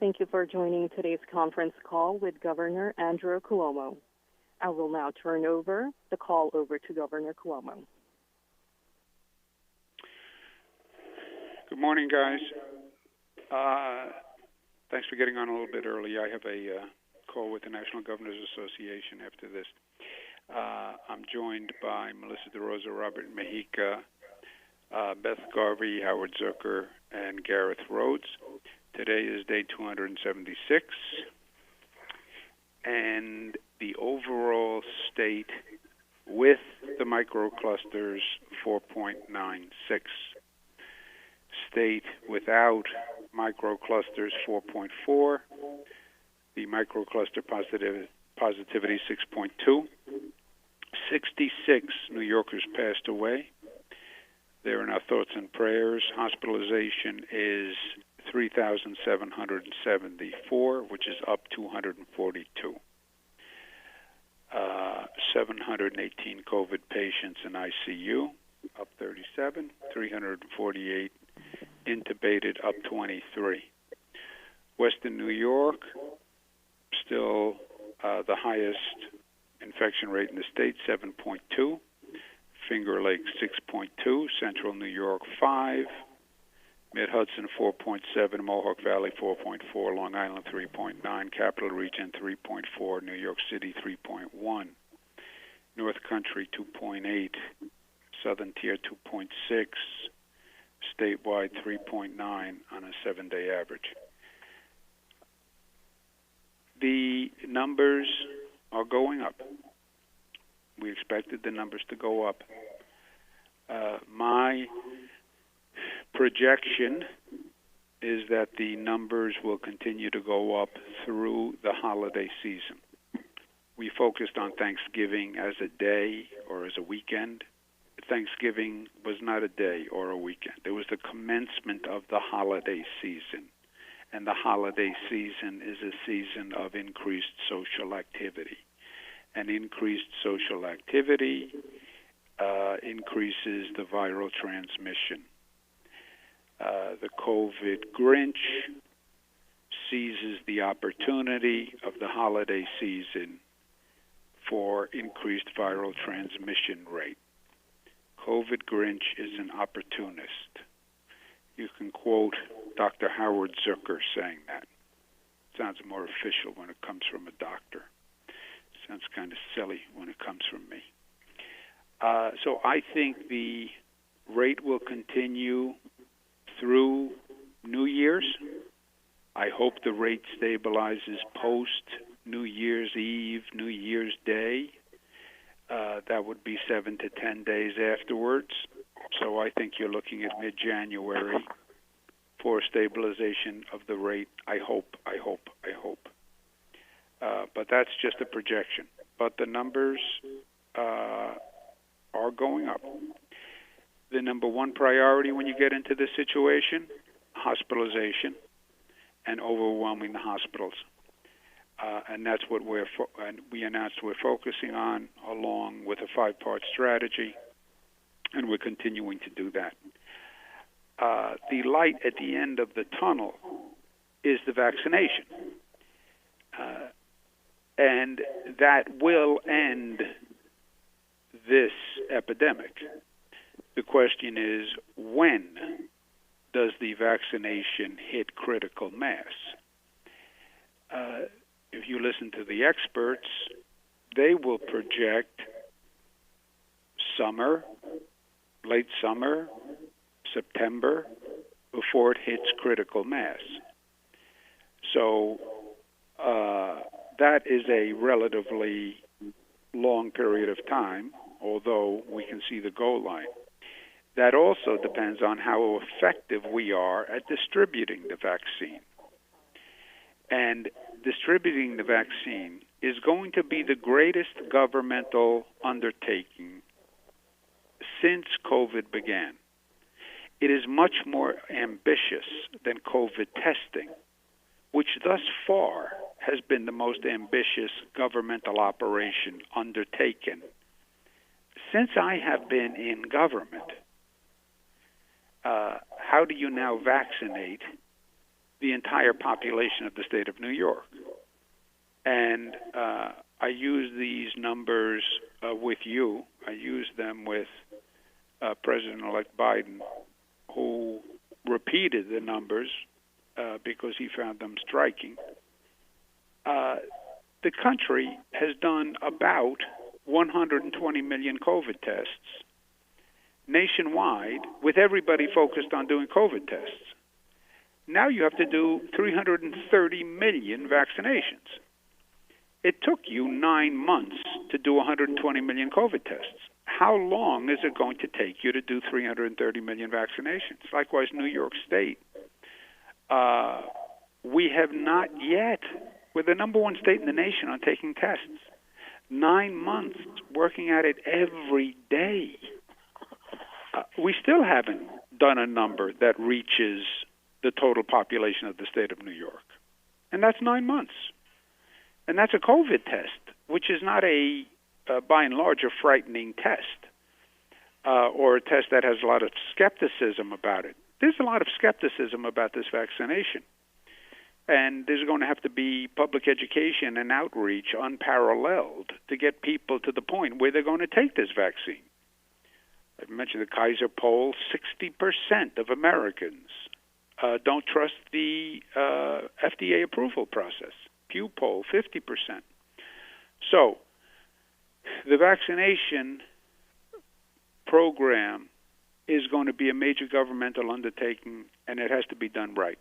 Thank you for joining today's conference call with Governor Andrew Cuomo. I will now turn over the call over to Governor Cuomo. Good morning, guys. Thanks for getting on a little bit early. I have a call with the National Governors Association after this. I'm joined by Melissa DeRosa, Robert Mejica, Beth Garvey, Howard Zucker, and Gareth Rhodes. Today is day 276, and the overall state with the microclusters, 4.96. State without microclusters, 4.4. The microcluster positivity, 6.2. 66 New Yorkers passed away. They're in our thoughts and prayers. Hospitalization is 3,774, which is up 242. 718 COVID patients in ICU, up 37. 348 intubated, up 23. Western New York, still the highest infection rate in the state, 7.2. Finger Lakes, 6.2. Central New York, 5. Mid-Hudson, 4.7. Mohawk Valley, 4.4. Long Island, 3.9. Capital Region, 3.4. New York City, 3.1. North Country, 2.8. Southern Tier, 2.6. Statewide, 3.9 on a 7-day average. The numbers are going up. We expected the numbers to go up. My projection is that the numbers will continue to go up through the holiday season. We focused on Thanksgiving as a day or as a weekend. Thanksgiving was not a day or a weekend. It was the commencement of the holiday season. And the holiday season is a season of increased social activity. And increased social activity increases the viral transmission. The COVID Grinch seizes the opportunity of the holiday season for increased viral transmission rate. COVID Grinch is an opportunist. You can quote Dr. Howard Zucker saying that. Sounds more official when it comes from a doctor. Sounds kind of silly when it comes from me. So I think the rate will continue through New Year's. I hope the rate stabilizes post New Year's Eve, New Year's Day. That would be 7 to 10 days afterwards. So I think you're looking at mid-January for stabilization of the rate. I hope. But that's just a projection. But the numbers are going up. The number one priority when you get into this situation, hospitalization and overwhelming the hospitals. And that's what we announced we're focusing on, along with a 5-part strategy, and we're continuing to do that. The light at the end of the tunnel is the vaccination. And that will end this epidemic. The question is, when does the vaccination hit critical mass? If you listen to the experts, they will project summer, late summer, September, before it hits critical mass. So that is a relatively long period of time, although we can see the goal line. That also depends on how effective we are at distributing the vaccine. And distributing the vaccine is going to be the greatest governmental undertaking since COVID began. It is much more ambitious than COVID testing, which thus far has been the most ambitious governmental operation undertaken since I have been in government. How do you now vaccinate the entire population of the state of New York. And I use these numbers with you. I use them with President-elect Biden, who repeated the numbers because he found them striking. The country has done about 120 million COVID tests nationwide, with everybody focused on doing COVID tests. Now you have to do 330 million vaccinations. It took you 9 months to do 120 million COVID tests. How long is it going to take you to do 330 million vaccinations? Likewise, New York State. We have not yet, we're the number one state in the nation on taking tests. 9 months working at it every day. We still haven't done a number that reaches the total population of the state of New York. And that's 9 months. And that's a COVID test, which is not by and large, a frightening test or a test that has a lot of skepticism about it. There's a lot of skepticism about this vaccination. And there's going to have to be public education and outreach unparalleled to get people to the point where they're going to take this vaccine. I mentioned the Kaiser poll, 60% of Americans don't trust the FDA approval process. Pew poll, 50%. So the vaccination program is going to be a major governmental undertaking, and it has to be done right.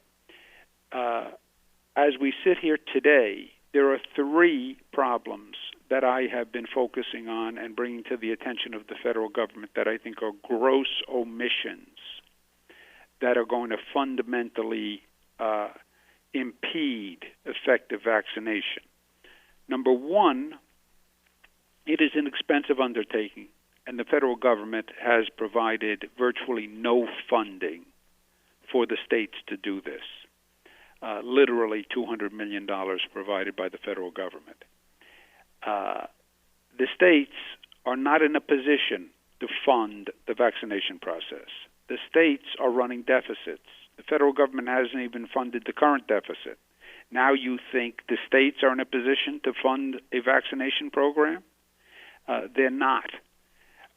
As we sit here today, there are 3 problems that I have been focusing on and bringing to the attention of the federal government that I think are gross omissions that are going to fundamentally impede effective vaccination. Number 1, it is an expensive undertaking, and the federal government has provided virtually no funding for the states to do this. Literally $200 million provided by the federal government. The states are not in a position to fund the vaccination process. The states are running deficits. The federal government hasn't even funded the current deficit. Now you think the states are in a position to fund a vaccination program? They're not.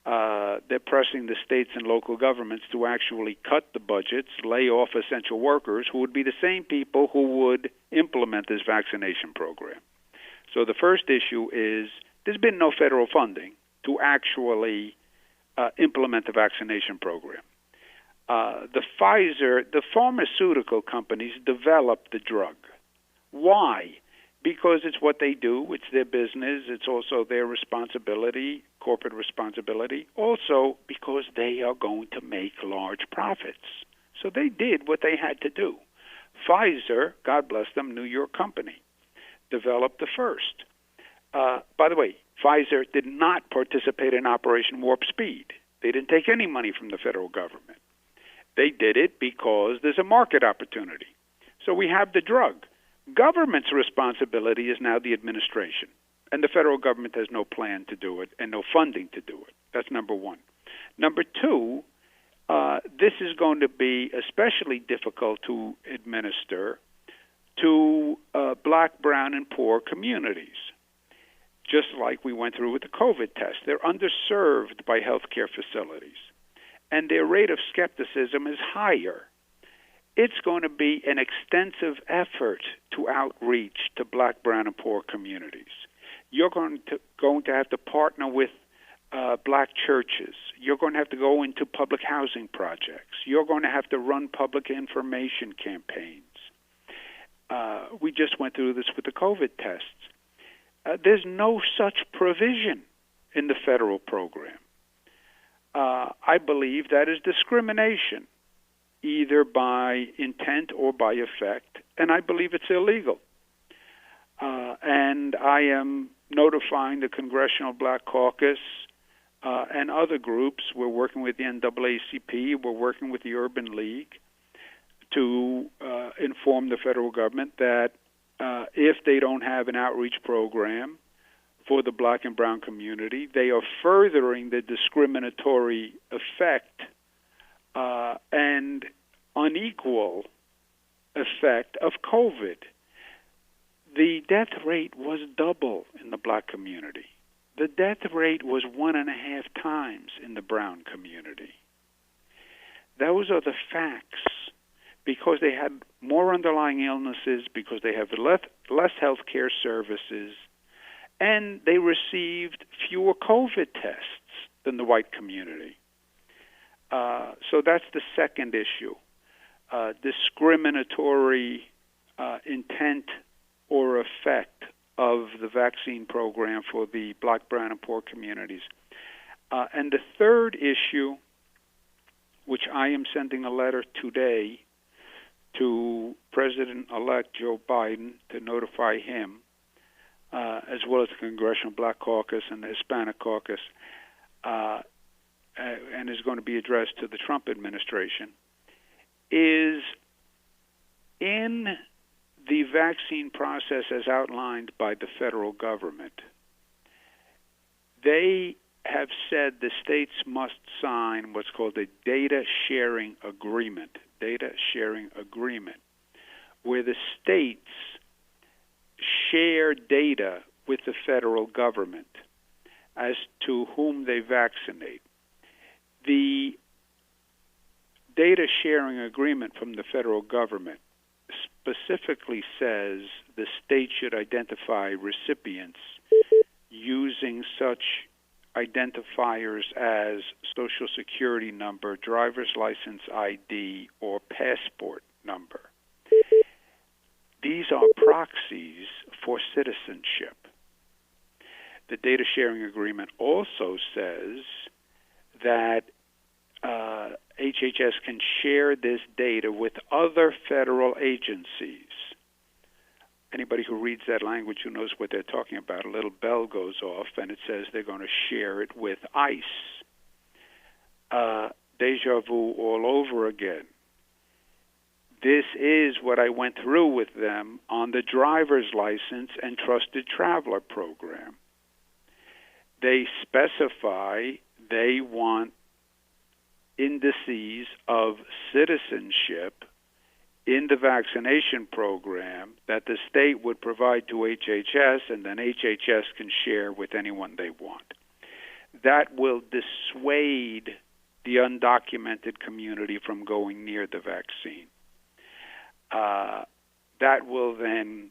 They're pressing the states and local governments to actually cut the budgets, lay off essential workers who would be the same people who would implement this vaccination program. So the first issue is there's been no federal funding to actually implement the vaccination program. The pharmaceutical companies developed the drug. Why? Because it's what they do, it's their business, it's also their responsibility, corporate responsibility, also because they are going to make large profits. So they did what they had to do. Pfizer, God bless them, New York company, developed the first. By the way, Pfizer did not participate in Operation Warp Speed. They didn't take any money from the federal government. They did it because there's a market opportunity. So we have the drug. Government's responsibility is now the administration, and the federal government has no plan to do it and no funding to do it. That's number 1. Number 2, this is going to be especially difficult to administer to black, brown, and poor communities, just like we went through with the COVID test. They're underserved by healthcare facilities, and their rate of skepticism is higher. It's going to be an extensive effort to outreach to black, brown, and poor communities. You're going to have to partner with black churches. You're going to have to go into public housing projects. You're going to have to run public information campaigns. We just went through this with the COVID tests. There's no such provision in the federal program. I believe that is discrimination, either by intent or by effect, and I believe it's illegal. And I am notifying the Congressional Black Caucus and other groups. We're working with the NAACP, we're working with the Urban League to inform the federal government that if they don't have an outreach program for the black and brown community, they are furthering the discriminatory effect and unequal effect of COVID. The death rate was double in the black community. The death rate was 1.5 times in the brown community. Those are the facts, because they had more underlying illnesses, because they have less health care services, and they received fewer COVID tests than the white community. So that's the second issue. Discriminatory intent or effect of the vaccine program for the black, brown, and poor communities. And the third issue, which I am sending a letter today to President-elect Joe Biden to notify him, as well as the Congressional Black Caucus and the Hispanic Caucus, and is going to be addressed to the Trump administration, is in the vaccine process as outlined by the federal government. They have said the states must sign what's called a data sharing agreement, where the states share data with the federal government as to whom they vaccinate. The data sharing agreement from the federal government specifically says the state should identify recipients using such identifiers as Social Security number, driver's license ID, or passport number. These are proxies for citizenship. The data sharing agreement also says that HHS can share this data with other federal agencies. Anybody who reads that language who knows what they're talking about, a little bell goes off and it says they're going to share it with ICE. Deja vu all over again. This is what I went through with them on the driver's license and trusted traveler program. They specify they want indices of citizenship in the vaccination program that the state would provide to HHS, and then HHS can share with anyone they want. That will dissuade the undocumented community from going near the vaccine. That will then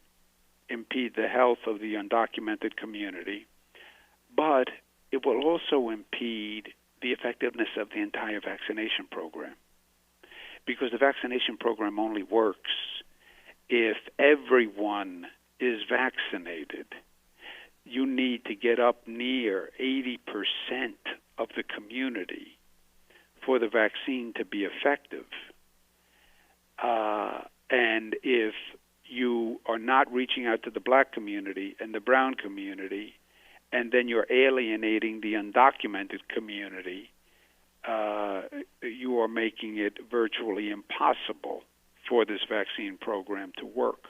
impede the health of the undocumented community, but it will also impede the effectiveness of the entire vaccination program, because the vaccination program only works if everyone is vaccinated. You need to get up near 80% of the community for the vaccine to be effective. And if you are not reaching out to the black community and the brown community, and then you're alienating the undocumented community, you are making it virtually impossible for this vaccine program to work.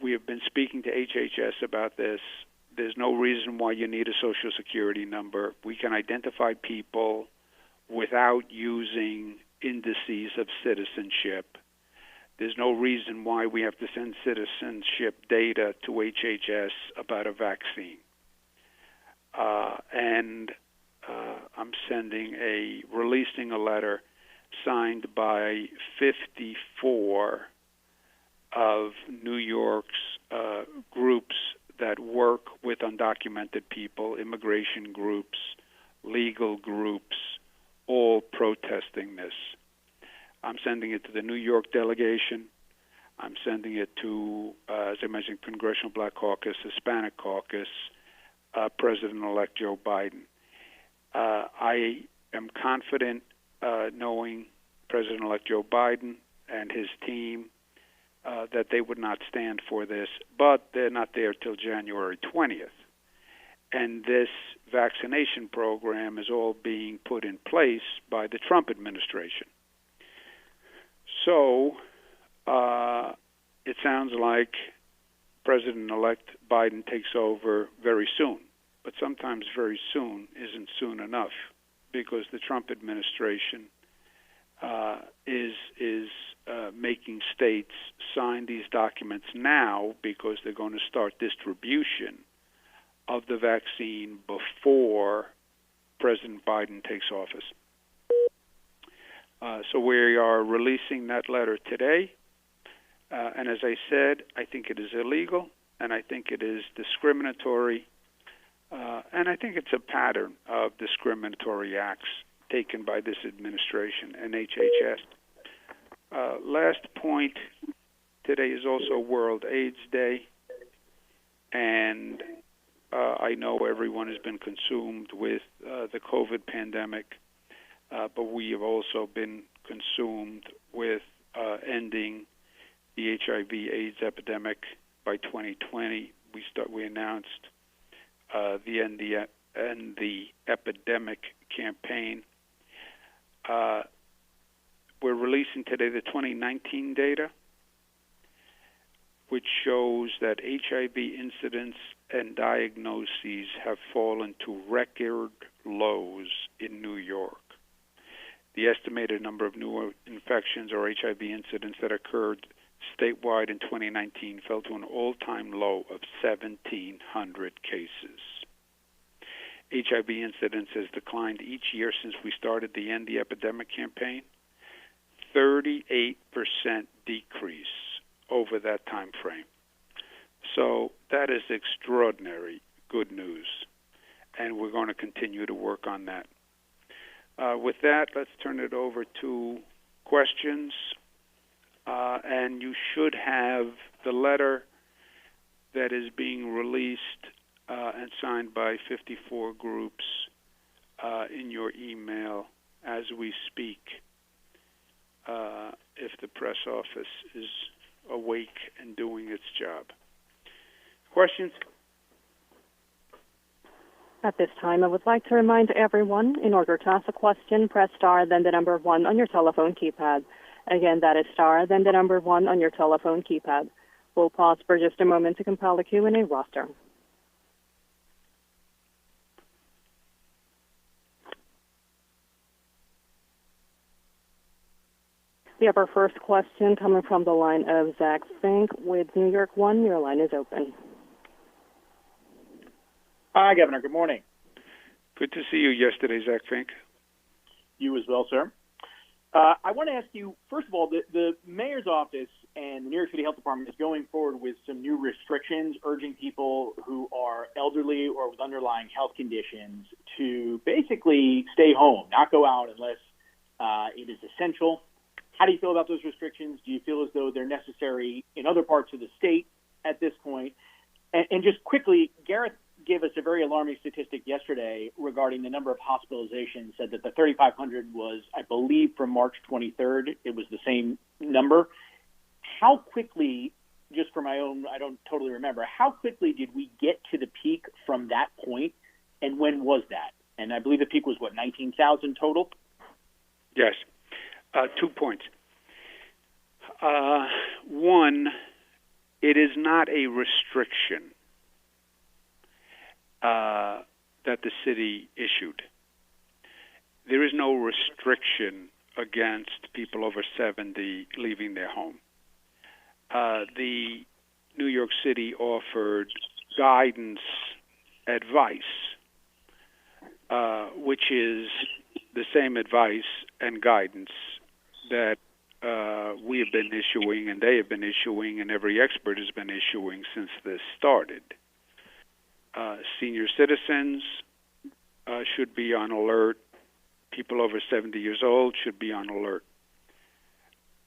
We have been speaking to HHS about this. There's no reason why you need a Social Security number. We can identify people without using indices of citizenship. There's no reason why we have to send citizenship data to HHS about a vaccine. I'm releasing a letter signed by 54 of New York's groups that work with undocumented people, immigration groups, legal groups, all protesting this. I'm sending it to the New York delegation. I'm sending it to, as I mentioned, Congressional Black Caucus, Hispanic Caucus, President-elect Joe Biden. I am confident, knowing President-elect Joe Biden and his team, that they would not stand for this, but they're not there till January 20th. And this vaccination program is all being put in place by the Trump administration. So it sounds like President-elect Biden takes over very soon. But sometimes very soon isn't soon enough, because the Trump administration is making states sign these documents now because they're going to start distribution of the vaccine before President Biden takes office. So we are releasing that letter today. And as I said, I think it is illegal, and I think it is discriminatory, and I think it's a pattern of discriminatory acts taken by this administration and HHS. Last point, today is also World AIDS Day, and I know everyone has been consumed with the COVID pandemic, but we have also been consumed with ending the HIV/AIDS epidemic by 2020. We announced the End the Epidemic campaign. We're releasing today the 2019 data, which shows that HIV incidence and diagnoses have fallen to record lows in New York. The estimated number of new infections or HIV incidents that occurred statewide in 2019 fell to an all-time low of 1,700 cases. HIV incidence has declined each year since we started the End the Epidemic campaign. 38% decrease over that time frame. So that is extraordinary good news, and we're going to continue to work on that. With that, let's turn it over to questions. And you should have the letter that is being released and signed by 54 groups in your email as we speak, if the press office is awake and doing its job. Questions? At this time, I would like to remind everyone, in order to ask a question, press star, then the number 1 on your telephone keypad. Again, that is star, then the number 1 on your telephone keypad. We'll pause for just a moment to compile the Q&A roster. We have our first question coming from the line of Zach Fink with New York One. Your line is open. Hi, Governor. Good morning. Good to see you yesterday, Zach Fink. You as well, sir. I want to ask you, first of all, the mayor's office and the New York City Health Department is going forward with some new restrictions, urging people who are elderly or with underlying health conditions to basically stay home, not go out unless it is essential. How do you feel about those restrictions? Do you feel as though they're necessary in other parts of the state at this point? And just quickly, Gareth gave us a very alarming statistic yesterday regarding the number of hospitalizations, said that the 3,500 was, I believe, from March 23rd. It was the same number. How quickly, just for my own, I don't totally remember, how quickly did we get to the peak from that point, and when was that? And I believe the peak was, 19,000 total? Yes. 2 points. One, it is not a restriction that the city issued. There is no restriction against people over 70 leaving their home. The New York City offered guidance, advice, which is the same advice and guidance that we have been issuing and they have been issuing and every expert has been issuing since this started. Senior citizens should be on alert. People over 70 years old should be on alert.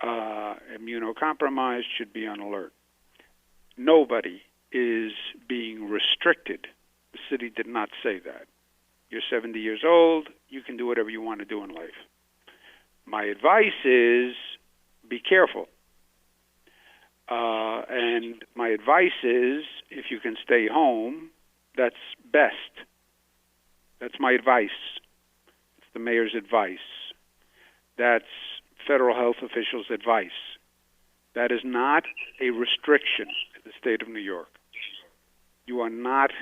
Immunocompromised should be on alert. Nobody is being restricted. The city did not say that. You're 70 years old, you can do whatever you want to do in life. My advice is be careful. And my advice is if you can stay home, that's best. That's my advice. It's the mayor's advice. That's federal health officials' advice. That is not a restriction in the state of New York. You are not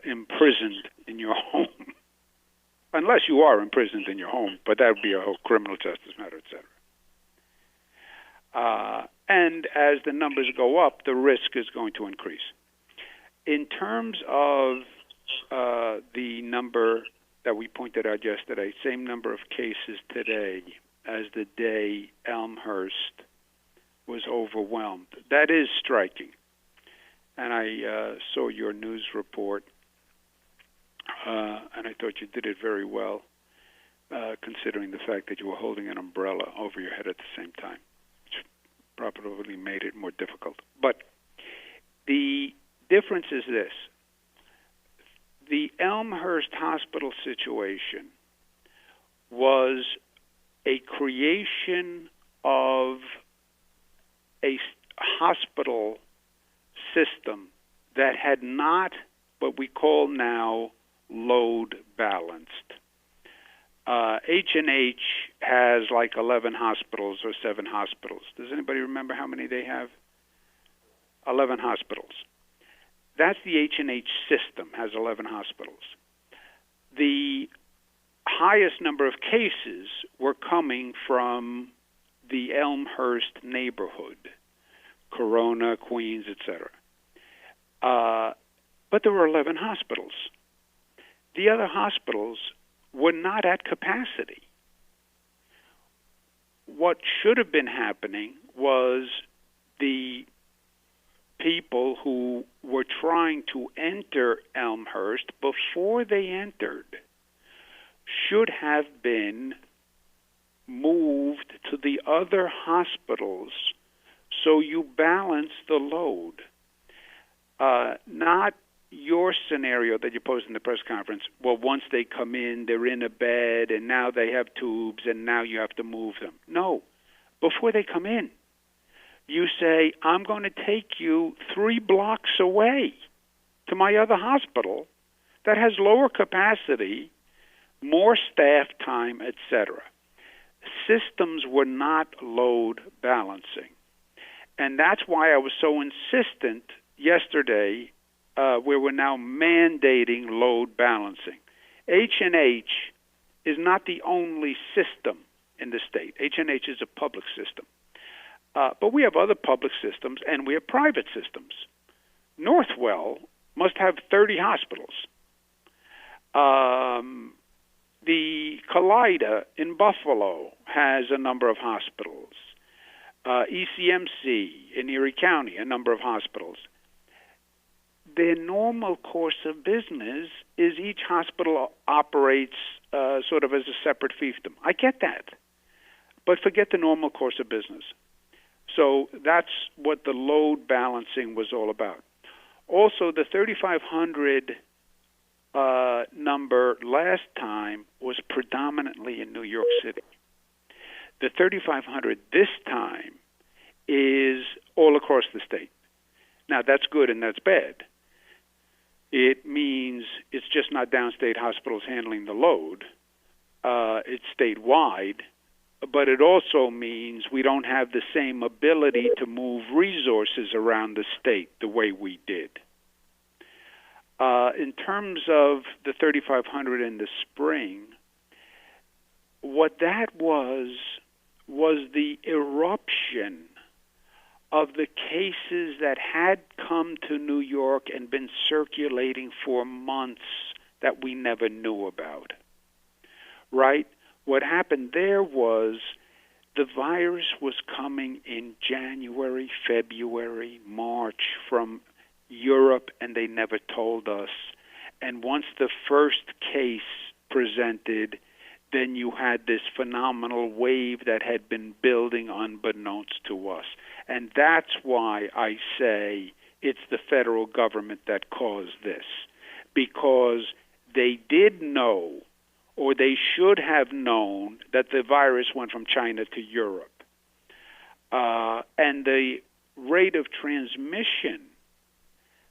imprisoned in your home. unless you are imprisoned in your home, but that would be a whole criminal justice matter, etc. And as the numbers go up, the risk is going to increase. In terms of the number that we pointed out yesterday, same number of cases today as the day Elmhurst was overwhelmed. That is striking. And I saw your news report, and I thought you did it very well, considering the fact that you were holding an umbrella over your head at the same time, which probably made it more difficult. But the difference is this. The Elmhurst Hospital situation was a creation of a hospital system that had not what we call now load balanced. H&H has like 11 hospitals or 7 hospitals. Does anybody remember how many they have? 11 hospitals. That's the H&H system, has 11 hospitals. The highest number of cases were coming from the Elmhurst neighborhood, Corona, Queens, etc. But there were 11 hospitals. The other hospitals were not at capacity. What should have been happening was the people who were trying to enter Elmhurst, before they entered, should have been moved to the other hospitals so you balance the load. Not your scenario that you posed in the press conference. Well, once they come in, they're in a bed, and now they have tubes, and now you have to move them. No. Before they come in, you say, I'm going to take you 3 blocks away to my other hospital that has lower capacity, more staff time, etc. Systems were not load balancing. And that's why I was so insistent yesterday where we're now mandating load balancing. H&H is not the only system in the state. H&H is a public system. But we have other public systems, and we have private systems. Northwell must have 30 hospitals. The Kaleida in Buffalo has a number of hospitals. ECMC in Erie County, a number of hospitals. Their normal course of business is each hospital operates sort of as a separate fiefdom. I get that. But forget the normal course of business. So that's what the load balancing was all about. Also, the 3,500 number last time was predominantly in New York City. The 3,500 this time is all across the state. Now, that's good and that's bad. It means it's just not downstate hospitals handling the load. It's statewide. But it also means we don't have the same ability to move resources around the state the way we did. In terms of the 3,500 in the spring, what that was the eruption of the cases that had come to New York and been circulating for months that we never knew about, right? What happened there was the virus was coming in January, February, March from Europe, and they never told us. And once the first case presented, then you had this phenomenal wave that had been building unbeknownst to us. And that's why I say it's the federal government that caused this, because they did know, or they should have known, that the virus went from China to Europe. And the rate of transmission,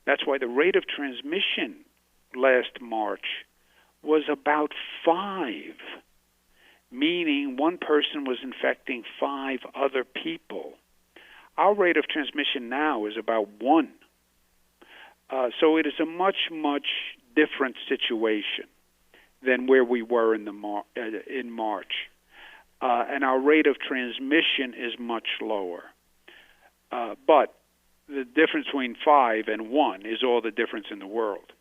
that's why the rate of transmission last March was about 5, meaning one person was infecting 5 other people. Our rate of transmission now is about 1. So it is a much, much different situation. than where we were in March. And our rate of transmission is much lower. But the difference between 5 and 1 is all the difference in the world.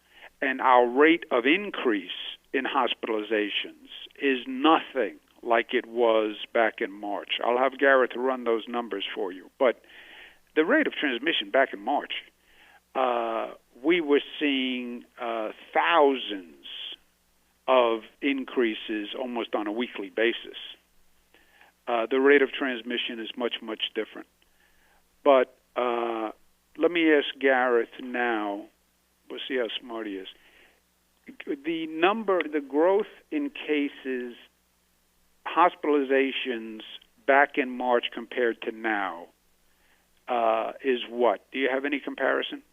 And our rate of increase in hospitalizations is nothing like it was back in March. I'll have Gareth run those numbers for you. But the rate of transmission back in March, we were seeing thousands of increases almost on a weekly basis. The rate of transmission is much, much different. But let me ask Gareth now. We'll see how smart he is. The growth in cases, hospitalizations back in March compared to now is what? Do you have any comparison?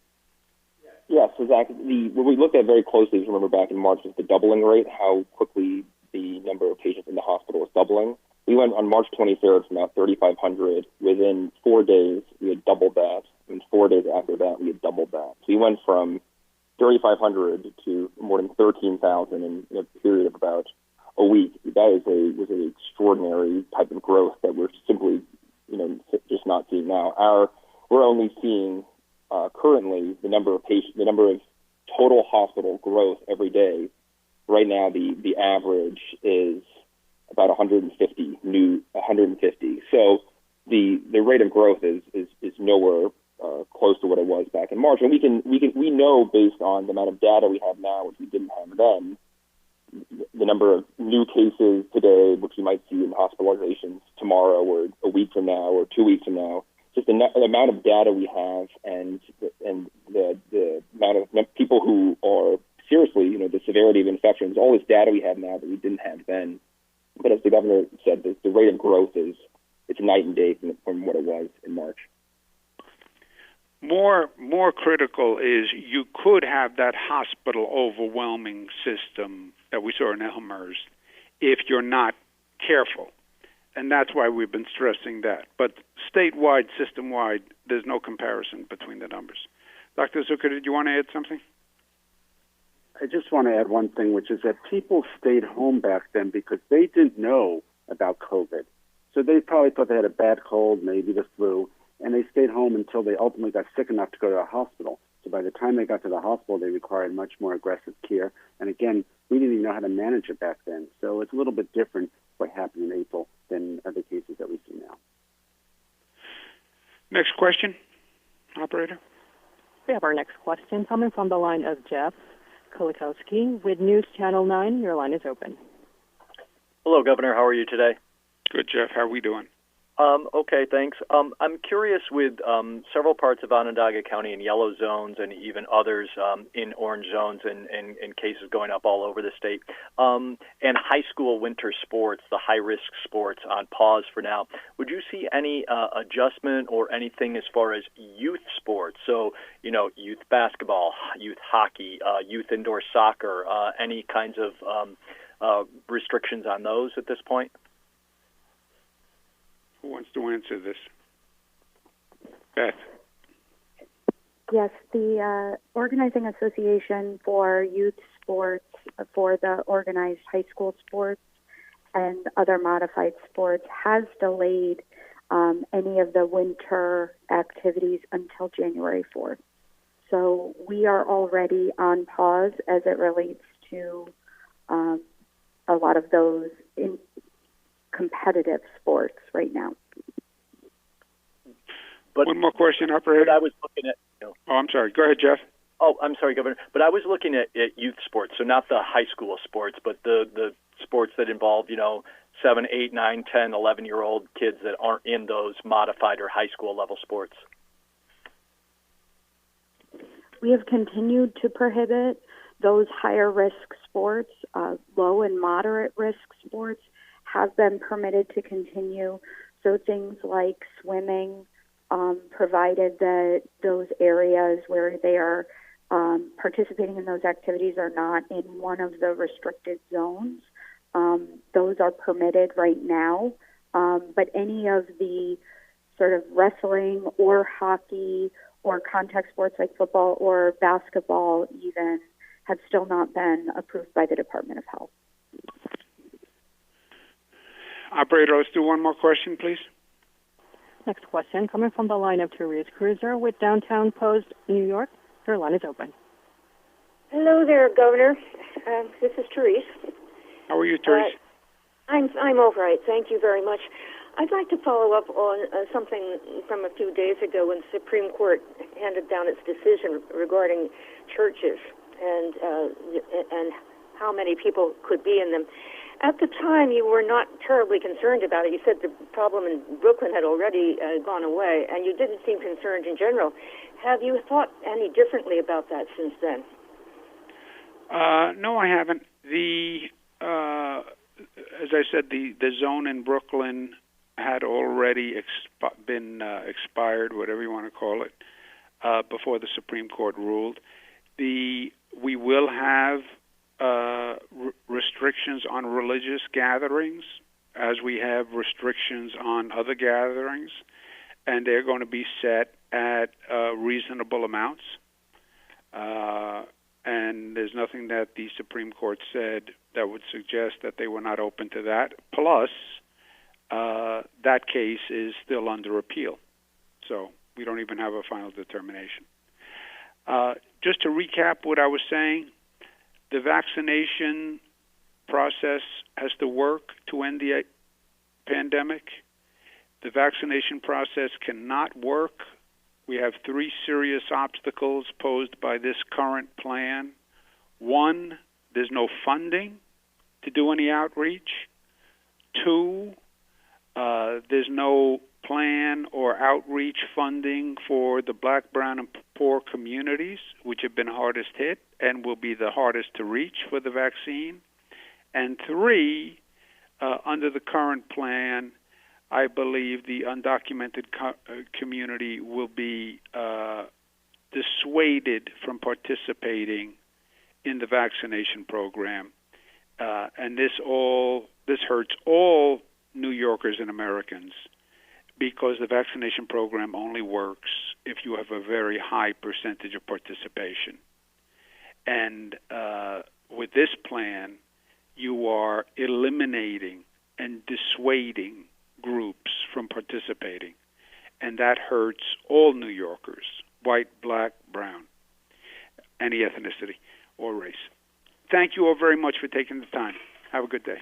Yes, exactly. What we looked at very closely, if you remember back in March, was the doubling rate, how quickly the number of patients in the hospital was doubling. We went on March 23rd from about 3,500. Within 4 days, we had doubled that. And 4 days after that, we had doubled that. So we went from 3,500 to more than 13,000 in a period of about a week. That was an extraordinary type of growth that we're simply, just not seeing now. We're only seeing currently the number of total hospital growth every day. Right now, the average is about 150. So the rate of growth is nowhere close to what it was back in March. And we know based on the amount of data we have now, which we didn't have then, the number of new cases today, which we might see in hospitalizations tomorrow or a week from now or 2 weeks from now, just the amount of data we have and the amount of people who are seriously, the severity of infections, all this data we have now that we didn't have then. But as the governor said, the rate of growth it's night and day from what it was in March. More critical is you could have that hospital overwhelming system that we saw in Elmhurst if you're not careful. And that's why we've been stressing that. But statewide, system-wide, there's no comparison between the numbers. Dr. Zucker, did you want to add something? I just want to add one thing, which is that people stayed home back then because they didn't know about COVID. So they probably thought they had a bad cold, maybe the flu, and they stayed home until they ultimately got sick enough to go to a hospital. So by the time they got to the hospital, they required much more aggressive care. And again, we didn't even know how to manage it back then. So it's a little bit different what happened in April than other cases that we see now. Next question, operator. We have our next question coming from the line of Jeff Kulikowski with News Channel 9. Your line is open. Hello, Governor. How are you today? Good, Jeff. How are we doing? Okay, thanks. I'm curious with several parts of Onondaga County in yellow zones and even others in orange zones and cases going up all over the state, and high school winter sports, the high-risk sports, on pause for now. Would you see any adjustment or anything as far as youth sports? So, youth basketball, youth hockey, youth indoor soccer, any kinds of restrictions on those at this point? Who wants to answer this? Beth. Yes, the Organizing Association for Youth Sports, for the organized high school sports and other modified sports, has delayed any of the winter activities until January 4th. So we are already on pause as it relates to a lot of those competitive sports right now. But one more question, operator. But I was looking at. Oh, I'm sorry. Go ahead, Jeff. Oh, I'm sorry, Governor. But I was looking at youth sports, so not the high school sports, but the sports that involve 7, 8, 9, 10, 11-year-old kids that aren't in those modified or high school level sports. We have continued to prohibit those higher risk sports. Low and moderate risk sports have been permitted to continue. So things like swimming, provided that those areas where they are participating in those activities are not in one of the restricted zones, those are permitted right now. But any of the sort of wrestling or hockey or contact sports like football or basketball even have still not been approved by the Department of Health. Operator, let's do one more question, please. Next question coming from the line of Therese Cruiser with Downtown Post, New York. Your line is open. Hello there, Governor. This is Therese. How are you, Therese? I'm all right. Thank you very much. I'd like to follow up on something from a few days ago when the Supreme Court handed down its decision regarding churches and how many people could be in them. At the time, you were not terribly concerned about it. You said the problem in Brooklyn had already gone away, and you didn't seem concerned in general. Have you thought any differently about that since then? No, I haven't. As I said, the zone in Brooklyn had already been expired, whatever you want to call it, before the Supreme Court ruled. We will have restrictions on religious gatherings, as we have restrictions on other gatherings, and they're going to be set at reasonable amounts. And there's nothing that the Supreme Court said that would suggest that they were not open to that. Plus, that case is still under appeal, so we don't even have a final determination. Just to recap what I was saying, the vaccination process has to work to end the pandemic. The vaccination process cannot work. We have three serious obstacles posed by this current plan. One, there's no funding to do any outreach. Two, there's no plan or outreach funding for the Black, brown, and poor communities, which have been hardest hit and will be the hardest to reach for the vaccine. And three, under the current plan, I believe the undocumented community will be dissuaded from participating in the vaccination program. And this hurts all New Yorkers and Americans, because the vaccination program only works if you have a very high percentage of participation. And with this plan, you are eliminating and dissuading groups from participating. And that hurts all New Yorkers, white, black, brown, any ethnicity or race. Thank you all very much for taking the time. Have a good day.